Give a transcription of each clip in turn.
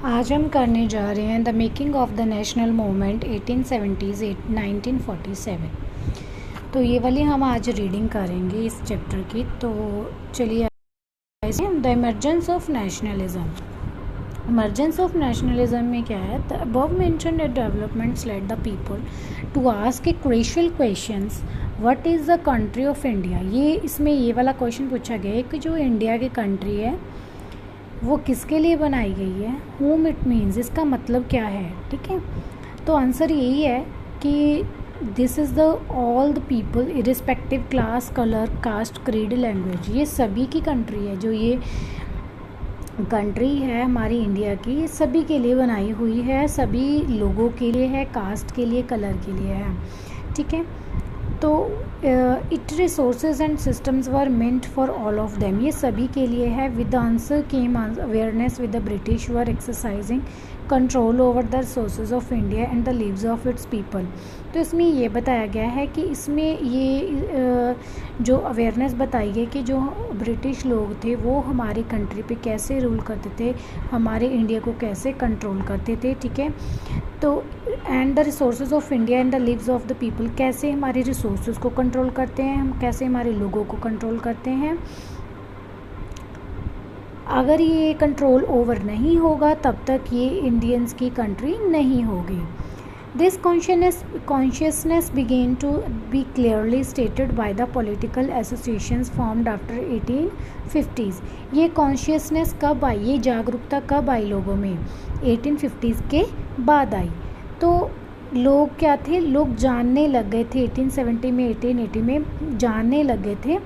आज हम करने जा रहे हैं the making of the national movement 1870s 1947। तो ये वाली हम आज रीडिंग करेंगे इस चैप्टर की। तो चलिए the emergence of nationalism. Emergence of nationalism में क्या है? The above mentioned developments led the people to ask a crucial questions what is the country of India. ये इसमें ये वाला क्वेश्चन पूछा गया है कि जो इंडिया की कंट्री है वो किसके लिए बनाई गई है, whom it means, इसका मतलब क्या है। ठीक है, तो आंसर यही है कि this is the all the people irrespective class, colour, caste, creed, language, ये सभी की कंट्री है। जो ये कंट्री है हमारी इंडिया की, ये सभी के लिए बनाई हुई है, सभी लोगों के लिए है, कास्ट के लिए, कलर के लिए है। ठीक है, तो it resources and systems were meant for all of them, ये सभी के लिए है। With the answer came awareness with the British were exercising control over the resources of India and the leaves of its people. तो इसमें ये बताया गया है कि इसमें ये जो अवेयरनेस बताई गई कि जो ब्रिटिश लोग थे वो हमारी कंट्री पे कैसे रूल करते थे, हमारे इंडिया को कैसे कंट्रोल करते थे। ठीक है, तो and the resources of India and the leaves of the people, कैसे हमारे रिसोर्सेज को कंट्रोल करते हैं हम, कैसे हमारे लोगों को कंट्रोल करते हैं। अगर ये कंट्रोल ओवर नहीं होगा तब तक ये इंडियंस की कंट्री नहीं होगी। This consciousness began to be clearly stated by the political associations formed after 1850s। ये कॉन्शियसनेस कब आई, ये जागरूकता कब आई लोगों में? 1850s के बाद आई। तो लोग क्या थे, लोग जानने लग गए थे 1870 में, 1880 में जानने लग गए थे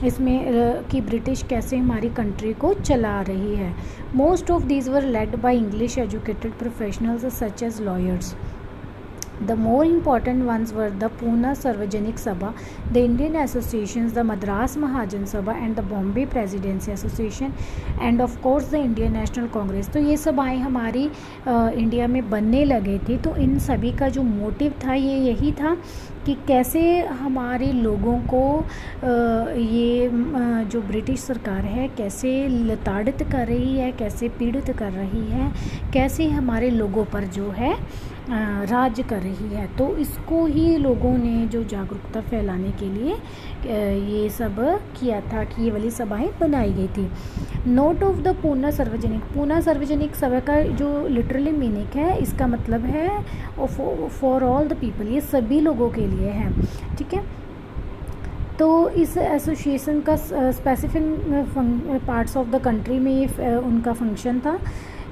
इसमें कि ब्रिटिश कैसे हमारी कंट्री को चला रही है। Most of these were led by English educated professionals such as lawyers. The more important ones were the Pune Sarvajanik Sabha, the Indian Associations, the Madras Mahajan Sabha and the Bombay Presidency Association and of course the Indian National Congress। तो ये सभाएं हमारी India में बनने लगे थे। तो इन सभी का जो मोटिव था ये यही था कि कैसे हमारे लोगों को ये जो ब्रिटिश सरकार है कैसे लताड़ित कर रही है, कैसे पीड़ित कर रही है, कैसे हमारे लोगों पर जो है राज कर रही है। तो इसको ही लोगों ने जो जागरूकता फैलाने के लिए ये सब किया था कि ये वाली सभाएं बनाई गई थी। नोट ऑफ द पूना सार्वजनिक सभा का जो लिटरली मीनिंग है, इसका मतलब है फॉर ऑल द पीपल, ये सभी लोगों के लिए है। ठीक है, तो इस एसोसिएशन का specific parts of the country में ये उनका फंक्शन था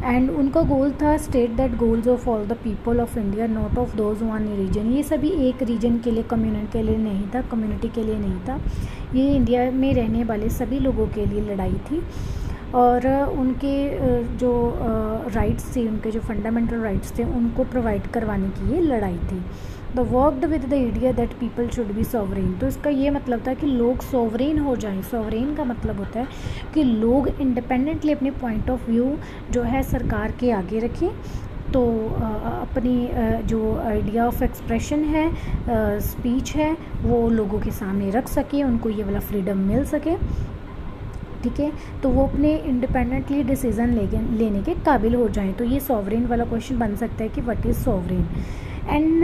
एंड उनका गोल था state that goals of all the people of India not of those one region. ये सभी एक रीजन के लिए, कम्युनिटी के लिए नहीं था, कम्युनिटी के लिए नहीं था, ये इंडिया में रहने वाले सभी लोगों के लिए लड़ाई थी। और उनके जो राइट्स थे, उनके जो फंडामेंटल राइट्स थे उनको प्रोवाइड करवाने की ये लड़ाई थी। The worked with the idea that people should be sovereign. तो इसका ये मतलब था कि लोग सॉवरेन हो जाएं। सॉवरेन का मतलब होता है कि लोग इंडिपेंडेंटली अपने पॉइंट ऑफ व्यू जो है सरकार के आगे रखें। तो अपनी जो आइडिया ऑफ एक्सप्रेशन है, स्पीच है, वो लोगों के सामने रख सके, उनको ये वाला फ्रीडम मिल सके। ठीक है, तो वो अपने इंडिपेंडेंटली डिसीजन लेने के काबिल हो जाएं। तो ये सॉवरेन वाला क्वेश्चन बन सकता है कि what is sovereign. And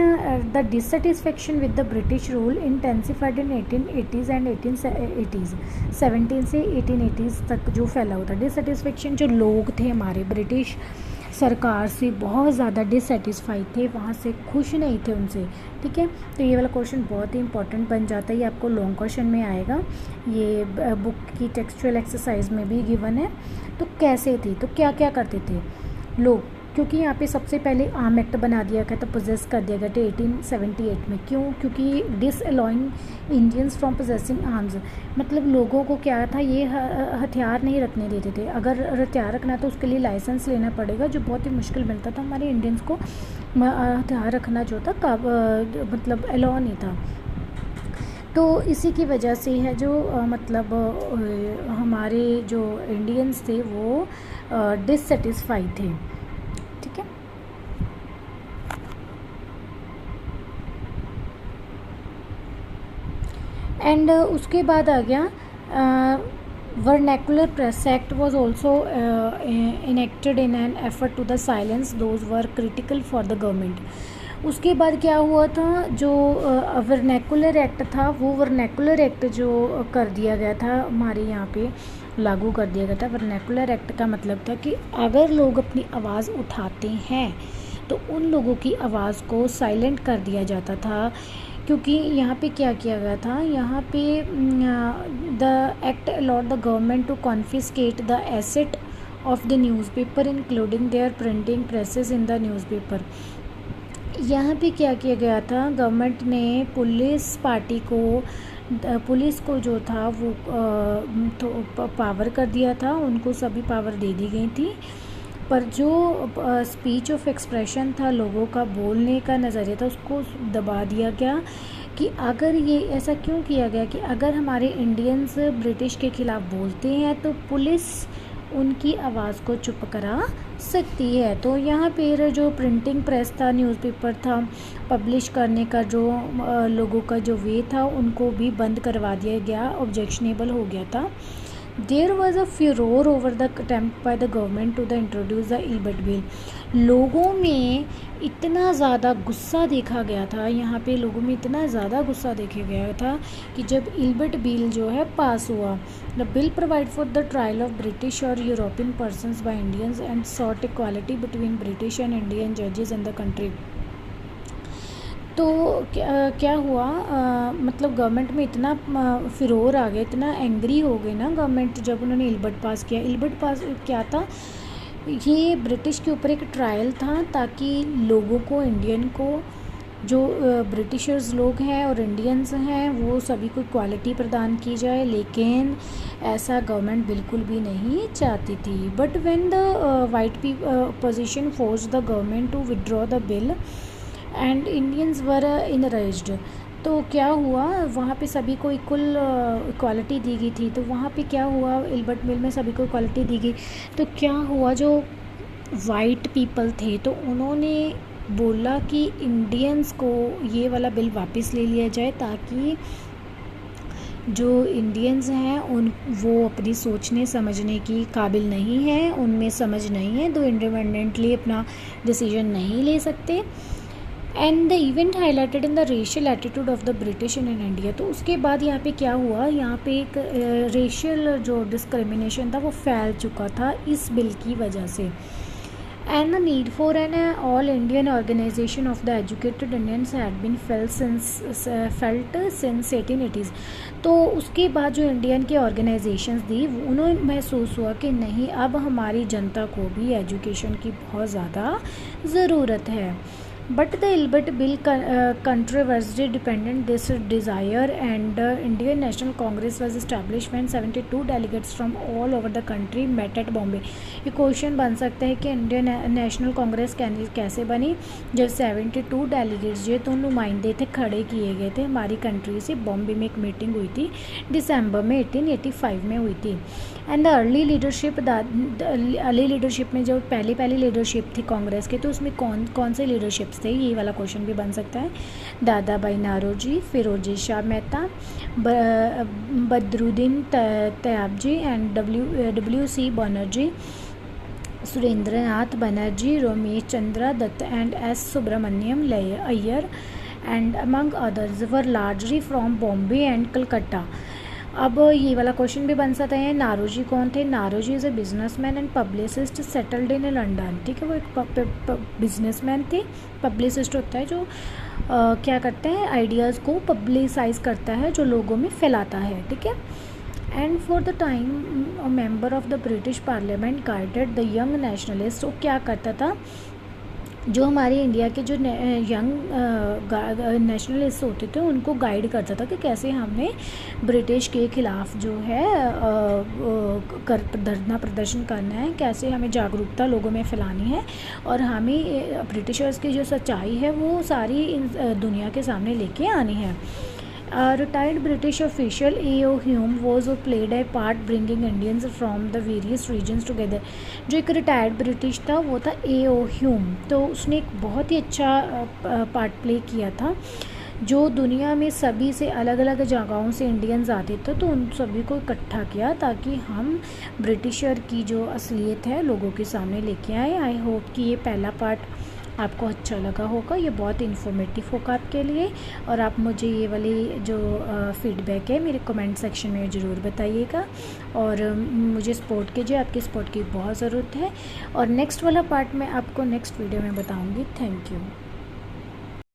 the dissatisfaction with the British rule intensified in 1880s and 1880s, 17 से 1880s तक जो फैला हुआ था डिससेटिस्फेक्शन। जो लोग थे हमारे ब्रिटिश सरकार से बहुत ज़्यादा डिससेटिस्फाइड थे, वहाँ से खुश नहीं थे उनसे। ठीक है, तो ये वाला क्वेश्चन बहुत ही इंपॉर्टेंट बन जाता है, ये आपको लॉन्ग क्वेश्चन में आएगा, ये बुक की टेक्सचुअल एक्सरसाइज में भी गिवन है। तो कैसे थी, तो क्या क्या करते थे लोग, क्योंकि यहाँ पे सबसे पहले आर्म एक्ट बना दिया गया था, पोजेस कर दिया गया था 1878 में। क्यों? क्योंकि disallowing Indians from possessing arms, मतलब लोगों को क्या था, ये हथियार नहीं रखने देते थे। अगर हथियार रखना तो उसके लिए लाइसेंस लेना पड़ेगा, जो बहुत ही मुश्किल मिलता था। हमारे इंडियंस को हथियार रखना जो था मतलब अलाउ नहीं था। तो इसी की वजह से है जो मतलब हमारे जो इंडियंस थे वो डिससेटिस्फाइड थे। ठीक है, एंड उसके बाद आ गया Vernacular Press Act was also enacted in an effort to the silence those were critical for the government. उसके बाद क्या हुआ था, जो वर्नैकुलर एक्ट था, वो वर्नैकुलर एक्ट जो कर दिया गया था हमारे यहाँ पे लागू कर दिया गया था। वर्नैकुलर एक्ट का मतलब था कि अगर लोग अपनी आवाज़ उठाते हैं तो उन लोगों की आवाज़ को साइलेंट कर दिया जाता था। क्योंकि यहाँ पे क्या किया गया था, यहाँ पे the act allowed the government to confiscate the asset of the newspaper including their printing presses in the newspaper. यहाँ पे क्या किया गया था, गवर्नमेंट ने पुलिस पार्टी को, पुलिस को जो था वो तो पावर कर दिया था, उनको सभी पावर दे दी गई थी। पर जो स्पीच ऑफ एक्सप्रेशन था, लोगों का बोलने का नज़रिया था, उसको दबा दिया गया। कि अगर ये ऐसा क्यों किया गया कि अगर हमारे इंडियंस ब्रिटिश के ख़िलाफ़ बोलते हैं तो पुलिस उनकी आवाज़ को चुप करा सकती है। तो यहाँ पर जो प्रिंटिंग प्रेस था, न्यूज़पेपर था, पब्लिश करने का जो लोगों का जो वे था, उनको भी बंद करवा दिया गया, ऑब्जेक्शनेबल हो गया था। There was a furore over the attempt by the government to the introduce the Ilbert bill. लोगों में इतना ज़्यादा गुस्सा देखा गया था, यहाँ पे लोगों में इतना ज़्यादा गुस्सा देखा गया था कि जब इल्बर्ट बिल जो है पास हुआ। The bill provide for the trial of British और European persons by Indians and sought equality between British and Indian जजेस इन द कंट्री। तो क्या हुआ, मतलब गवर्नमेंट में इतना फिरोर आ गया, इतना एंग्री हो गए ना गवर्नमेंट जब उन्होंने इल्बर्ट पास किया। इल्बर्ट पास क्या था, ये ब्रिटिश के ऊपर एक ट्रायल था ताकि लोगों को, इंडियन को, जो ब्रिटिशर्स लोग हैं और इंडियंस हैं, वो सभी को इक्वालिटी प्रदान की जाए। लेकिन ऐसा गवर्नमेंट बिल्कुल भी नहीं चाहती थी। But when the white position force the government to withdraw the bill and Indians were enraged, तो क्या हुआ, वहाँ पे सभी को इक्वालिटी दी गई थी। तो वहाँ पे क्या हुआ, इल्बर्ट बिल में सभी को इक्वालिटी दी गई। तो क्या हुआ, जो वाइट पीपल थे तो उन्होंने बोला कि इंडियंस को ये वाला बिल वापस ले लिया जाए ताकि जो इंडियंस हैं वो अपनी सोचने समझने की काबिल नहीं है, उनमें समझ नहीं है, तो इंडिपेंडेंटली अपना डिसीजन नहीं ले सकते। And the event highlighted in the racial attitude of the British in India. तो उसके बाद यहाँ पे क्या हुआ, यहाँ पे एक रेशियल जो डिस्क्रिमिनेशन था वो फैल चुका था इस बिल की वजह से। And the need for an all Indian organisation of the educated Indians had been felt since 1880s। तो उसके बाद जो इंडियन के ऑर्गेनाइजेशंस थी उन्हें महसूस हुआ कि नहीं, अब हमारी जनता को भी एजुकेशन की बहुत ज़्यादा ज़रूरत है। But the Ilbert Bill controversy depended this desire, and Indian National Congress was established when 72 delegates from all over the country met at Bombay। ये क्वेश्चन बन सकता है कि इंडियन नेशनल कांग्रेस कैसे बनी, जब 72 डेलीगेट्स जो तो नुमाइंदे थे खड़े किए गए थे हमारी कंट्री से। बॉम्बे में एक मीटिंग हुई थी, दिसंबर में 1885 में हुई थी। एंड द अर्ली लीडरशिप में जो पहली लीडरशिप थी कांग्रेस के, तो उसमें कौन से लीडरशिप्स थे, ये वाला क्वेश्चन भी बन सकता है। दादा भाई Naoroji, Pheroze Shah Mehta, Badruddin Tyabji and W C. Banerjee, Surendranath Banerjee, Ramesh Chandra Dutt and S. Subramania Iyer and among others were largely from Bombay and Calcutta. अब ये वाला क्वेश्चन भी बन सकता है, नारोजी कौन थे। Naoroji is a businessman and publicist settled in London. ठीक है, वो एक बिजनेसमैन थे। पब्लिसिस्ट होता है जो क्या करते हैं, आइडियाज़ को पब्लिसाइज करता है, जो लोगों में फैलाता है। ठीक है। And for the time a member of the British parliament guided the young nationalist. वो क्या करता था, जो हमारे इंडिया के जो यंग नेशनलिस्ट होते थे उनको गाइड करता था कि कैसे हमने ब्रिटिश के ख़िलाफ़ जो है धरना प्रदर्शन करना है, कैसे हमें जागरूकता लोगों में फैलानी है और हमें ब्रिटिशर्स की जो सच्चाई है वो सारी दुनिया के सामने लेके आनी है। Retired British official AO. Hume was played a part bringing Indians from the various regions together. जो एक रिटायर्ड ब्रिटिश था वो था ए.ओ. ह्यूम। तो उसने एक बहुत ही अच्छा पार्ट प्ले किया था जो दुनिया में सभी से अलग अलग जगहों से इंडियंस आते थे, तो उन सभी को इकट्ठा किया ताकि हम ब्रिटिशर की जो असलियत है लोगों के सामने लेके आए। आई होप कि ये पहला पार्ट आपको अच्छा लगा होगा, ये बहुत इन्फॉर्मेटिव होगा आपके लिए। और आप मुझे ये वाली जो फीडबैक है मेरे कमेंट सेक्शन में ज़रूर बताइएगा, और मुझे सपोर्ट कीजिए, आपकी सपोर्ट की बहुत ज़रूरत है। और नेक्स्ट वाला पार्ट मैं आपको नेक्स्ट वीडियो में बताऊँगी। Thank you.